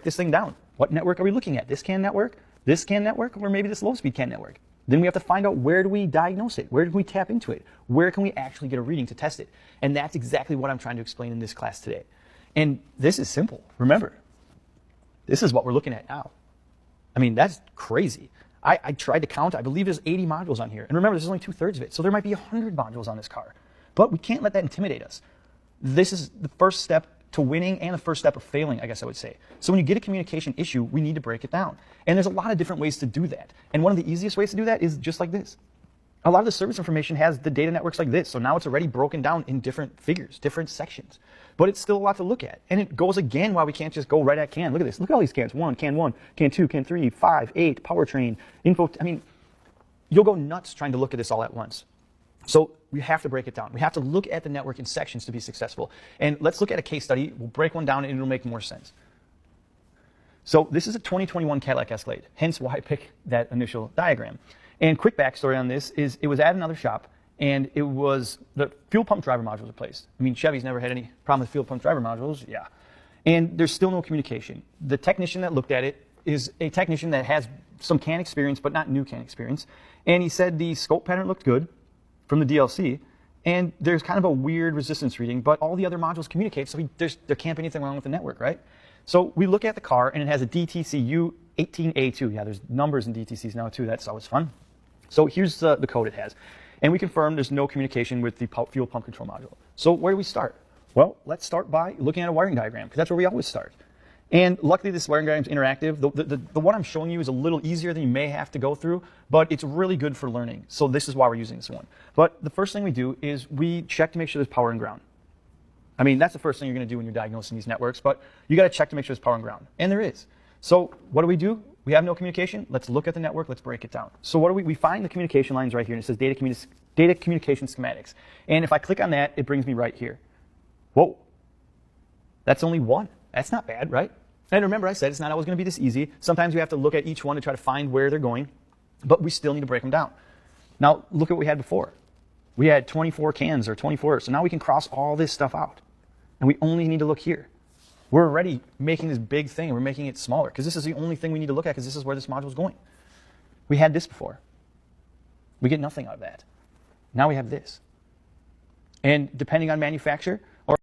this thing down. What network are we looking at? This CAN network, or maybe this low-speed CAN network? Then we have to find out, where do we diagnose it? Where do we tap into it? Where can we actually get a reading to test it? And that's exactly what I'm trying to explain in this class today. And this is simple. Remember, this is what we're looking at now. I mean, that's crazy. I tried to count. I believe there's 80 modules on here. And remember, this is only 2/3 of it. So there might be 100 modules on this car. But we can't let that intimidate us. This is the first step to winning and the first step of failing, I guess I would say. So when you get a communication issue, we need to break it down. And there's a lot of different ways to do that. And one of the easiest ways to do that is just like this. A lot of the service information has the data networks like this. So now it's already broken down in different figures, different sections. But it's still a lot to look at. And it goes again why we can't just go right at CAN. Look at this. Look at all these CANs. CAN 1, CAN 2, CAN 3, 5, 8, powertrain, info. I mean, you'll go nuts trying to look at this all at once. So we have to break it down. We have to look at the network in sections to be successful. And let's look at a case study. We'll break one down and it'll make more sense. So this is a 2021 Cadillac Escalade, hence why I picked that initial diagram. And quick backstory on this is it was at another shop, and it was the fuel pump driver modules replaced. I mean, Chevy's never had any problem with fuel pump driver modules, yeah. And there's still no communication. The technician that looked at it is a technician that has some CAN experience, but not new CAN experience. And he said the scope pattern looked good from the DLC, and there's kind of a weird resistance reading, but all the other modules communicate, so there can't be anything wrong with the network, right? So we look at the car, and it has a DTCU 18A2. Yeah, there's numbers in DTCs now too. That's always fun. So here's the code it has. And we confirm there's no communication with the fuel pump control module. So where do we start? Well, let's start by looking at a wiring diagram, because that's where we always start. And luckily, this wiring diagram is interactive. The one I'm showing you is a little easier than you may have to go through, but it's really good for learning. So this is why we're using this one. But the first thing we do is we check to make sure there's power and ground. I mean, that's the first thing you're going to do when you're diagnosing these networks, but you got to check to make sure there's power and ground. And there is. So what do? We have no communication. Let's look at the network. Let's break it down. So what do we find the communication lines right here, and it says data communication schematics. And if I click on that, it brings me right here. Whoa. That's only one. That's not bad, right? And remember, I said it's not always going to be this easy. Sometimes we have to look at each one to try to find where they're going, but we still need to break them down. Now, look at what we had before. We had 24 CANs or 24, so now we can cross all this stuff out. And we only need to look here. We're already making this big thing, and we're making it smaller, because this is the only thing we need to look at, because this is where this module is going. We had this before. We get nothing out of that. Now we have this. And depending on manufacturer,